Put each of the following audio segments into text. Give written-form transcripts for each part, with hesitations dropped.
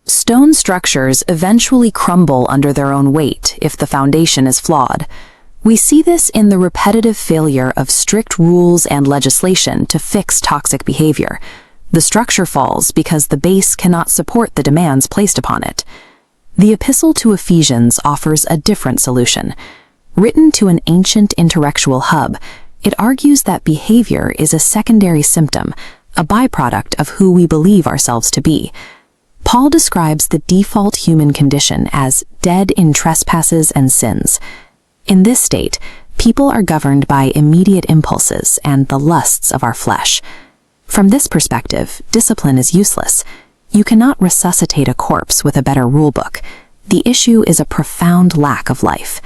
Stone structures eventually crumble under their own weight if the foundation is flawed. We see this in the repetitive failure of strict rules and legislation to fix toxic behavior. The structure falls because the base cannot support the demands placed upon it. The Epistle to Ephesians offers a different solution. Written to an ancient intellectual hub, it argues that behavior is a secondary symptom, a byproduct of who we believe ourselves to be. Paul describes the default human condition as dead in trespasses and sins. In this state, people are governed by immediate impulses and the lusts of our flesh. From this perspective, discipline is useless. You cannot resuscitate a corpse with a better rulebook. The issue is a profound lack of life.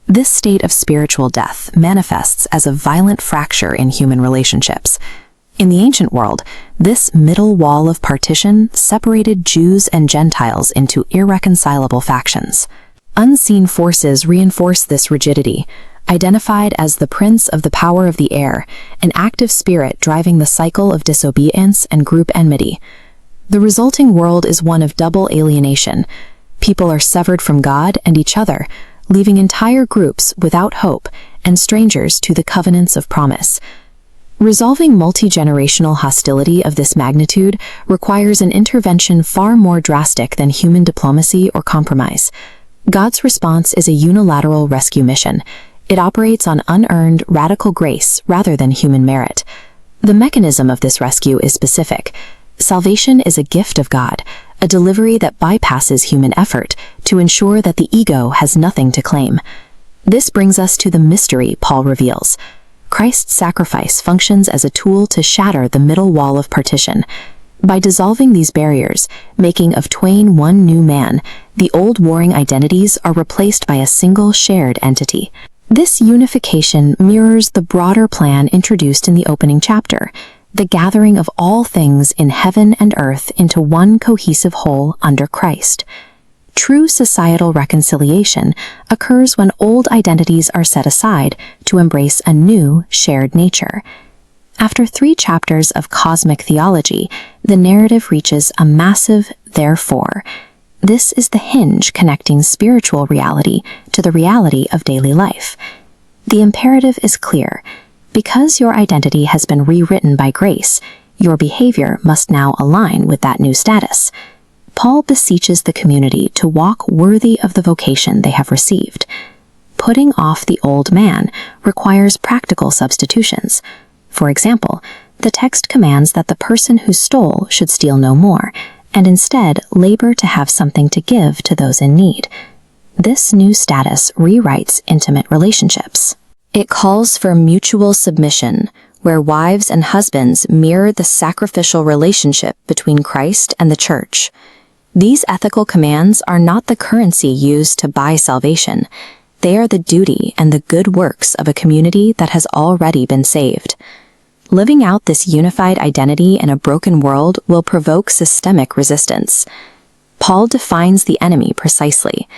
This state of spiritual death manifests as a violent fracture in human relationships. In the ancient world, this middle wall of partition separated Jews and Gentiles into irreconcilable factions. Unseen forces reinforce this rigidity, identified as the prince of the power of the air, an active spirit driving the cycle of disobedience and group enmity. The resulting world is one of double alienation. People are severed from God and each other, leaving entire groups without hope and strangers to the covenants of promise. Resolving multi-generational hostility of this magnitude requires an intervention far more drastic than human diplomacy or compromise. God's response is a unilateral rescue mission. It operates on unearned, radical grace rather than human merit. The mechanism of this rescue is specific. Salvation is a gift of God, a delivery that bypasses human effort to ensure that the ego has nothing to claim. This brings us to the mystery Paul reveals. Christ's sacrifice functions as a tool to shatter the middle wall of partition. By dissolving these barriers, making of twain one new man, the old warring identities are replaced by a single shared entity. This unification mirrors the broader plan introduced in the opening chapter, the gathering of all things in heaven and earth into one cohesive whole under Christ. True societal reconciliation occurs when old identities are set aside to embrace a new, shared nature. After 3 chapters of cosmic theology, the narrative reaches a massive therefore. This is the hinge connecting spiritual reality to the reality of daily life. The imperative is clear. Because your identity has been rewritten by grace, your behavior must now align with that new status. Paul beseeches the community to walk worthy of the vocation they have received. Putting off the old man requires practical substitutions. For example, the text commands that the person who stole should steal no more, and instead labor to have something to give to those in need. This new status rewrites intimate relationships. It calls for mutual submission, where wives and husbands mirror the sacrificial relationship between Christ and the church. These ethical commands are not the currency used to buy salvation. They are the duty and the good works of a community that has already been saved. Living out this unified identity in a broken world will provoke systemic resistance. Paul defines the enemy precisely.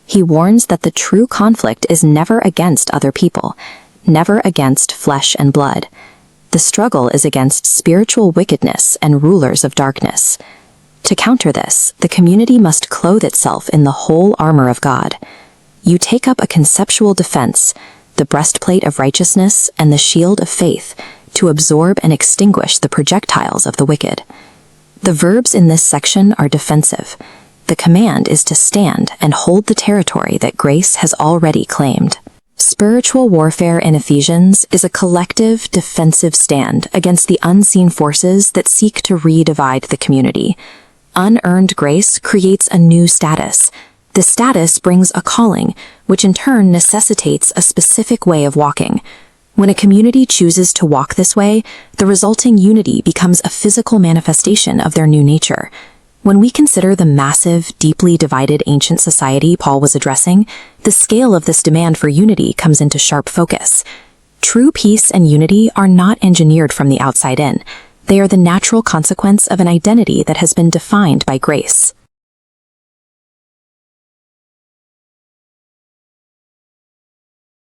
He warns that the true conflict is never against other people, never against flesh and blood. The struggle is against spiritual wickedness and rulers of darkness. To counter this, the community must clothe itself in the whole armor of God. You take up a conceptual defense, the breastplate of righteousness and the shield of faith, to absorb and extinguish the projectiles of the wicked. The verbs in this section are defensive. The command is to stand and hold the territory that grace has already claimed. Spiritual warfare in Ephesians is a collective, defensive stand against the unseen forces that seek to redivide the community. Unearned grace creates a new status. The status brings a calling, which in turn necessitates a specific way of walking. When a community chooses to walk this way, the resulting unity becomes a physical manifestation of their new nature. When we consider the massive, deeply divided ancient society Paul was addressing, the scale of this demand for unity comes into sharp focus. True peace and unity are not engineered from the outside in. They are the natural consequence of an identity that has been defined by grace.